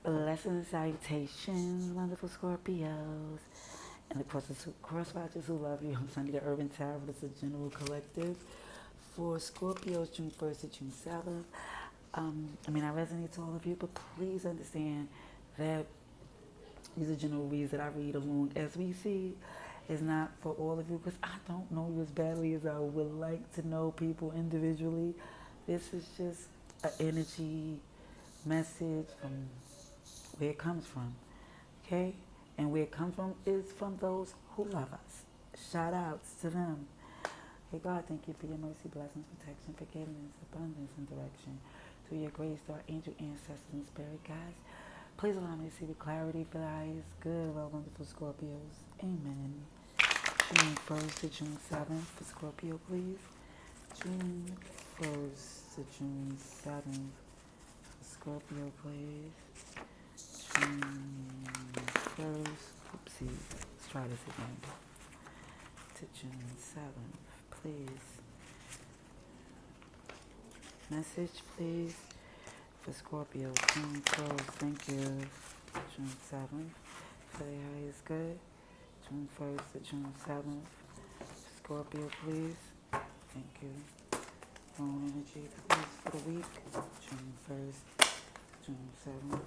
Blessings, salutations, wonderful Scorpios. And of course, the cross watchers who love you. I'm Sunni, the Urban Tarot. It's a general collective for Scorpios, June 1st to June 7th. I resonate to all of you, but please understand that these are general reads that I read along as we see. Is not for all of you because I don't know you as badly as I would like to know people individually. This is just an energy message from where it comes from, okay? And where it comes from is from those who love us. Shout outs to them. Hey God, thank you for your mercy, blessings, protection, forgiveness, abundance, and direction. Through your grace, to our angel ancestors and spirit guides, please allow me to see with clarity for the highest good of our wonderful Scorpios. Amen. June 1st to June 7th for Scorpio, please. June 1st to June 7th for Scorpio, please. June 1st, oopsie, let's try this again. To June 7th, please. Message, please, for Scorpio, June 1st, thank you. June 7th, for the highest good. June 1st to June 7th, Scorpio, please. Thank you. Phone energy, please, for the week. June 1st, June 7th.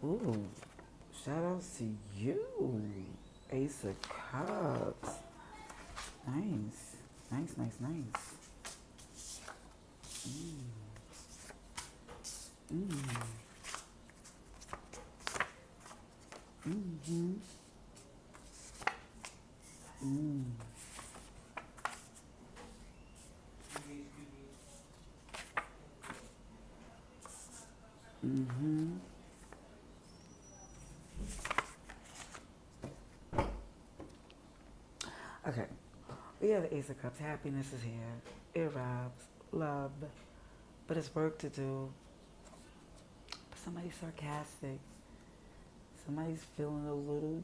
Ooh, shout outs to you. Ace of Cups. Nice. Nice. Okay, we have the Ace of Cups. Happiness is here. It arrives. Love. But it's work to do. But somebody's sarcastic. Somebody's feeling a little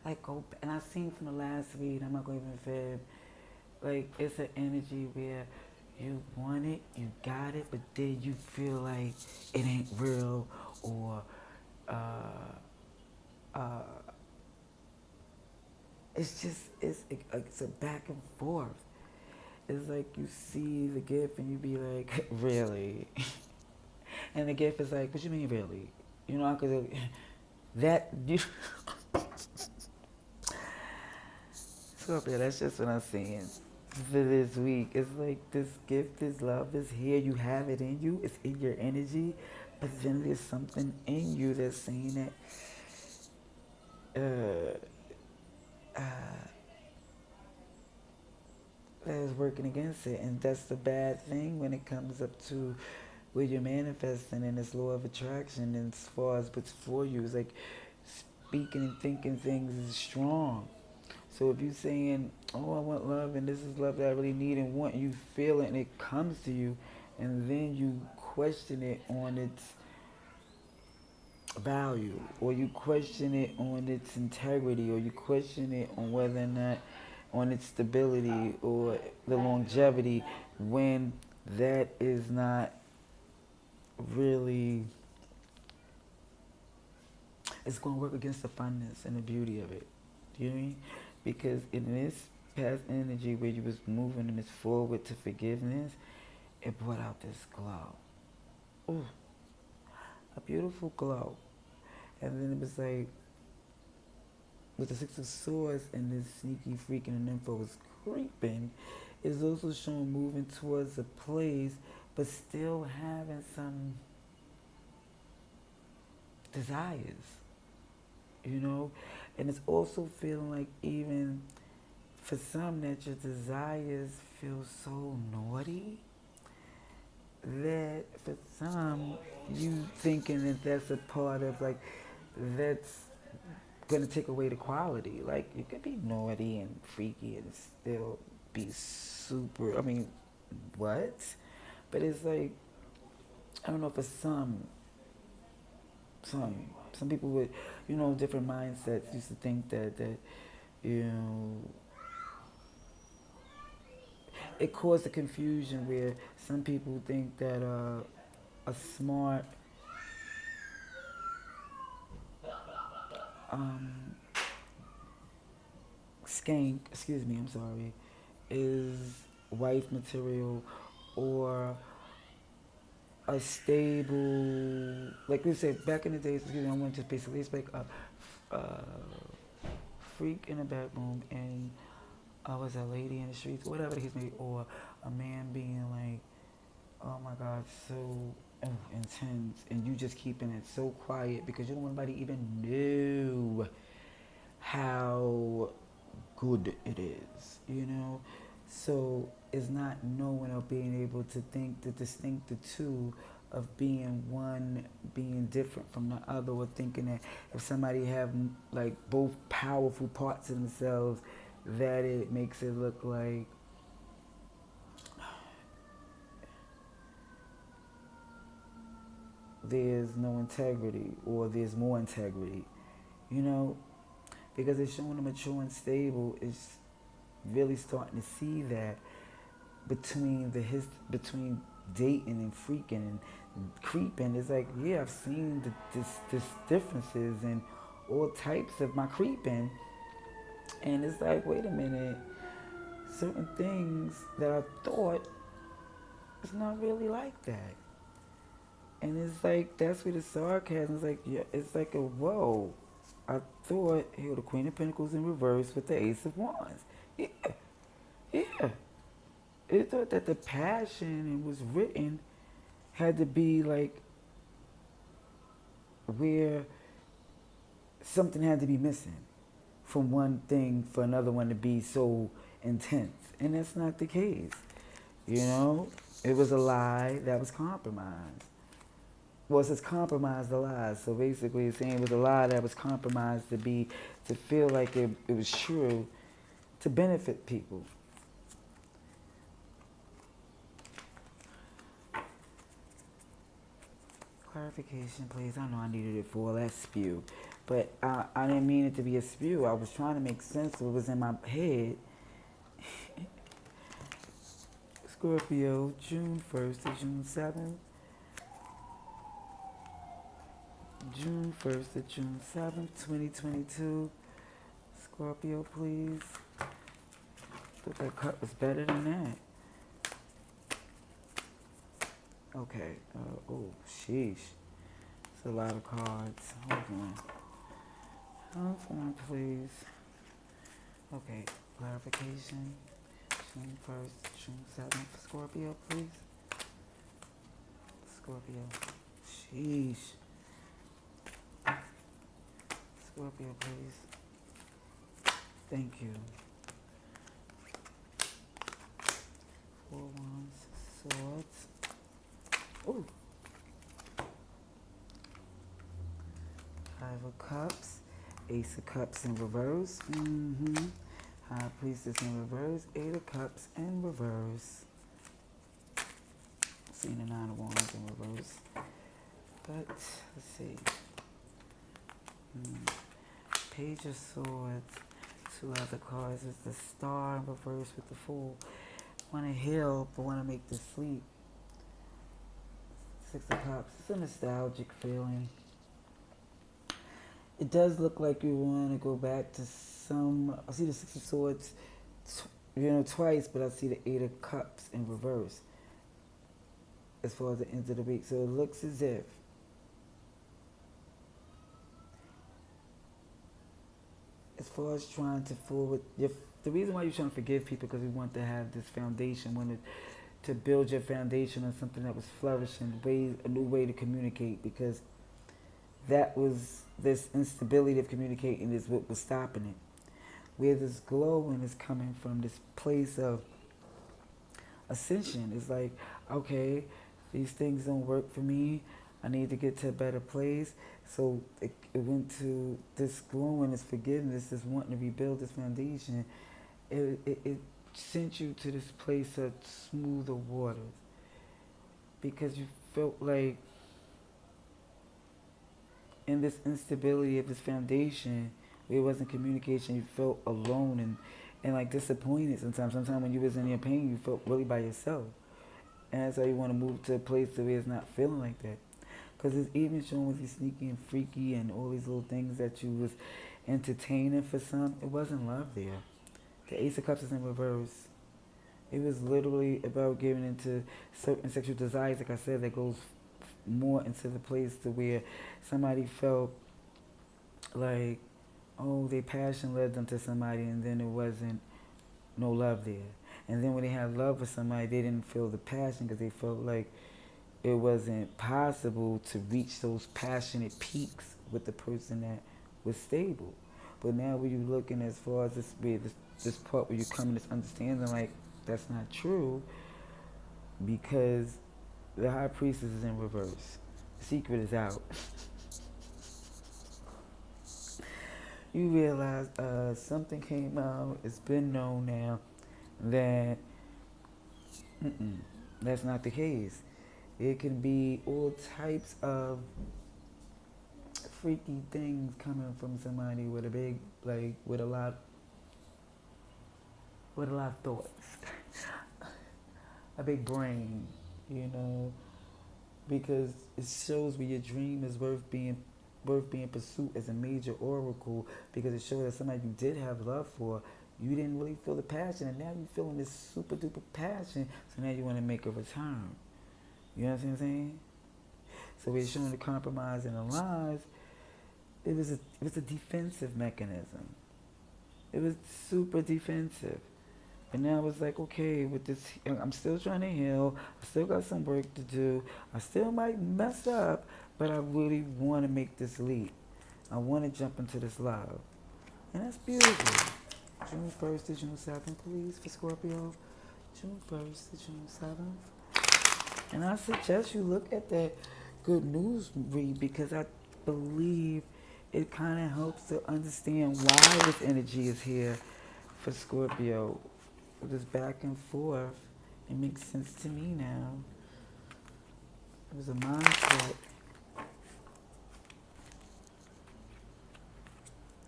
like go. And I seen from the last read, I'm not going to even fib. Like, it's an energy where you want it, you got it, but then you feel like it ain't real, or it's a back and forth. It's like you see the gift and you be like, really? And the gift is like, what you mean really? You know, because that, you Scorpio, that's just what I'm saying for this week. It's like this gift, this love is here. You have it in you. It's in your energy. But then there's something in you that's saying that that is working against it. And that's the bad thing when it comes up to where you're manifesting in this law of attraction. And as far as what's for you, it's like speaking and thinking things is strong. So if you're saying, oh, I want love and this is love that I really need and want, you feel it and it comes to you, and then you question it on its value, or you question it on its integrity, or you question it on whether or not on its stability or the longevity, when that is not really, it's going to work against the funness and the beauty of it. Do you know what I mean? Because in this past energy where you was moving in this forward to forgiveness, it brought out this glow. Ooh, a beautiful glow. And then it was like, with the Six of Swords and this sneaky freaking and info was creeping, is also showing moving towards a place, but still having some desires, you know? And it's also feeling like even for some that your desires feel so naughty that for some you thinking that that's a part of like that's going to take away the quality. Like you could be naughty and freaky and still be super, what? But it's like, I don't know, for some people with, different mindsets used to think that you know, it caused a confusion where some people think that a smart um, skank, excuse me, I'm sorry, is wife material or a stable, like we said back in the days. Excuse me, I went to basically it's like a freak in a bedroom and was a lady in the streets, whatever the case may be, or a man being like, oh my God, so intense, and you just keeping it so quiet because you don't want anybody to even know how good it is, you know? So it's not knowing or being able to think to distinct the two of being one being different from the other, or thinking that if somebody have like both powerful parts of themselves, that it makes it look like there's no integrity or there's more integrity, you know? Because it's showing the mature and stable is really starting to see that between between dating and freaking and creeping. It's like, yeah, I've seen this differences in all types of my creeping, and it's like, wait a minute, certain things that I thought it's not really like that. And it's like that's where the sarcasm is like, yeah, it's like a whoa. I thought here the Queen of Pentacles in reverse with the Ace of Wands. Yeah, yeah. It thought that the passion and was written had to be like where something had to be missing from one thing for another one to be so intense. And that's not the case. You know? It was a lie that was compromised. Well, it says compromised the lie. So basically it's saying it was a lie that was compromised to feel like it was true to benefit people. Clarification, please. I know I needed it for all that spew. But I didn't mean it to be a spew. I was trying to make sense of what was in my head. Scorpio, June 1st to June 7th. June 1st to June 7th, 2022. Scorpio, please. Thought that cut was better than that. Okay. Oh, sheesh. It's a lot of cards. Hold on. Hold on, please. Okay. Clarification. June 1st, June 7th. Scorpio, please. Scorpio. Sheesh. Scorpio, please. Thank you. 4 wands, swords. Ooh. 5 of cups. Ace of cups in reverse. High priestess in reverse. 8 of cups in reverse. Seeing the 9 of wands in reverse. But let's see. Page of swords. 2 other cards is the star in reverse with the fool. Want to heal, but want to make this sleep. 6 of cups. It's a nostalgic feeling. It does look like you want to go back to some. I see the 6 of swords, twice, but I see the 8 of cups in reverse. As far as the end of the week, so it looks as if as far as trying to forward the reason why you're trying to forgive people because we want to have this foundation, wanted to build your foundation on something that was flourishing, a new way to communicate, because that was this instability of communicating is what was stopping it. Where this glowing is coming from, this place of ascension. It's like, okay, these things don't work for me. I need to get to a better place. So it went to this glowing, this forgiveness, this wanting to rebuild this foundation. It sent you to this place of smoother waters because you felt like in this instability of this foundation, where it wasn't communication, you felt alone and like disappointed sometimes. Sometimes when you was in your pain, you felt really by yourself. And that's how you want to move to a place where it's not feeling like that. Because it's even showing with you sneaky and freaky and all these little things that you was entertaining for some. It wasn't love there. The Ace of Cups is in reverse. It was literally about giving into certain sexual desires, like I said, that goes more into the place to where somebody felt like, oh, their passion led them to somebody, and then it wasn't no love there. And then when they had love for somebody, they didn't feel the passion because they felt like it wasn't possible to reach those passionate peaks with the person that was stable. But now when you're looking as far as this part where you come to this understanding, like that's not true because the high priestess is in reverse. The secret is out. You realize something came out. It's been known now that that's not the case. It can be all types of freaky things coming from somebody with a big, like, with a lot of thoughts, a big brain, you know, because it shows where your dream is worth being pursued as a major oracle because it shows that somebody you did have love for, you didn't really feel the passion, and now you're feeling this super duper passion, so now you want to make a return. You know what I'm saying? So we're showing the compromise and the lies. It was a defensive mechanism. It was super defensive. And now it's like, okay, with this, I'm still trying to heal. I still got some work to do. I still might mess up, but I really want to make this leap. I want to jump into this love. And that's beautiful. June 1st to June 7th, please, for Scorpio. June 1st to June 7th. And I suggest you look at that good news read because I believe it kind of helps to understand why this energy is here for Scorpio. This back and forth, it makes sense to me now. It was a mindset.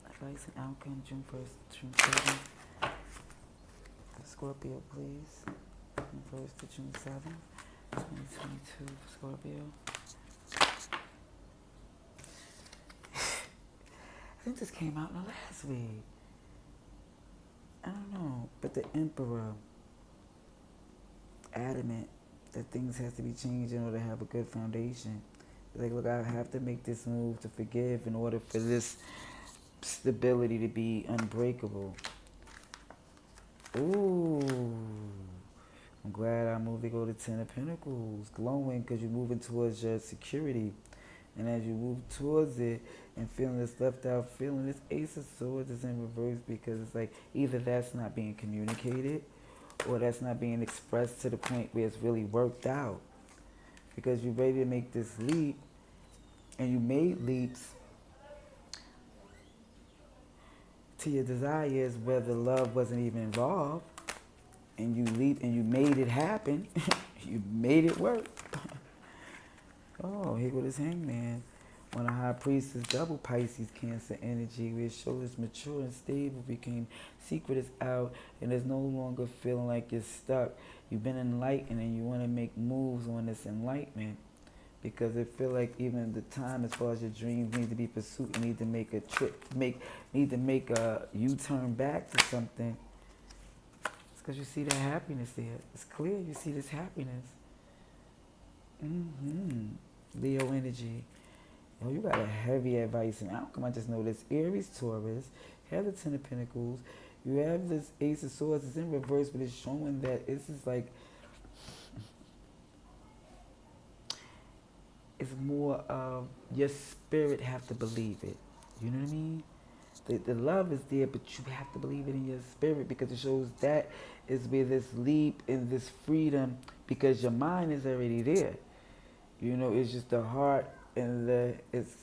Advice and outcome, June 1st, June 7th. Scorpio, please. June 1st to June 7th, 2022 for Scorpio. I think this came out in the last week. I don't know, but the Emperor, adamant that things have to be changed in order to have a good foundation. Like, look, I have to make this move to forgive in order for this stability to be unbreakable. Ooh, I'm glad I moved to go to Ten of Pentacles, glowing because you're moving towards your security. And as you move towards it and feeling this left out feeling, this Ace of Swords is in reverse because it's like either that's not being communicated or that's not being expressed to the point where it's really worked out. Because you're ready to make this leap and you made leaps to your desires where the love wasn't even involved, and you leap and you made it happen. You made it work. Oh, here goes this Hangman. When a high priest is double Pisces Cancer energy, where it shows mature and stable, became secret is out, and there's no longer feeling like you're stuck. You've been enlightened, and you want to make moves on this enlightenment because it feel like even the time as far as your dreams need to be pursued, you need to make a trip, need to make a U-turn back to something. It's because you see that happiness there. It's clear you see this happiness. Leo energy. Yo, you got a heavy advice and outcome. I just know this Aries, Taurus, have the Ten of Pentacles. You have this Ace of Swords. It's in reverse, but it's showing that it's just like it's more of your spirit have to believe it. You know what I mean? The love is there, but you have to believe it in your spirit because it shows that is where this leap and this freedom, because your mind is already there. You know, it's just the heart and it's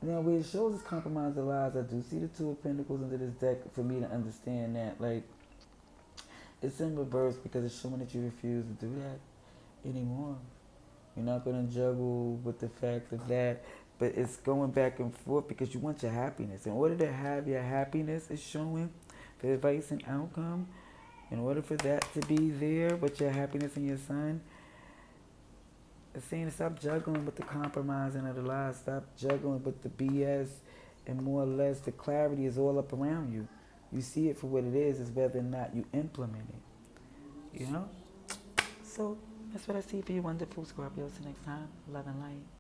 now where it shows this compromise the lies. I do see the Two of Pentacles under this deck for me to understand that, like, it's in reverse because it's showing that you refuse to do that anymore. You're not going to juggle with the fact of that but it's going back and forth because you want your happiness. In order to have your happiness, is showing for advice and outcome. In order for that to be there with your happiness and your son, it's saying stop juggling with the compromising of the lies. Stop juggling with the BS, and more or less the clarity is all up around you. You see it for what it is whether or not you implement it. You know? So that's what I see for you, wonderful Scorpios. Till next time, love and light.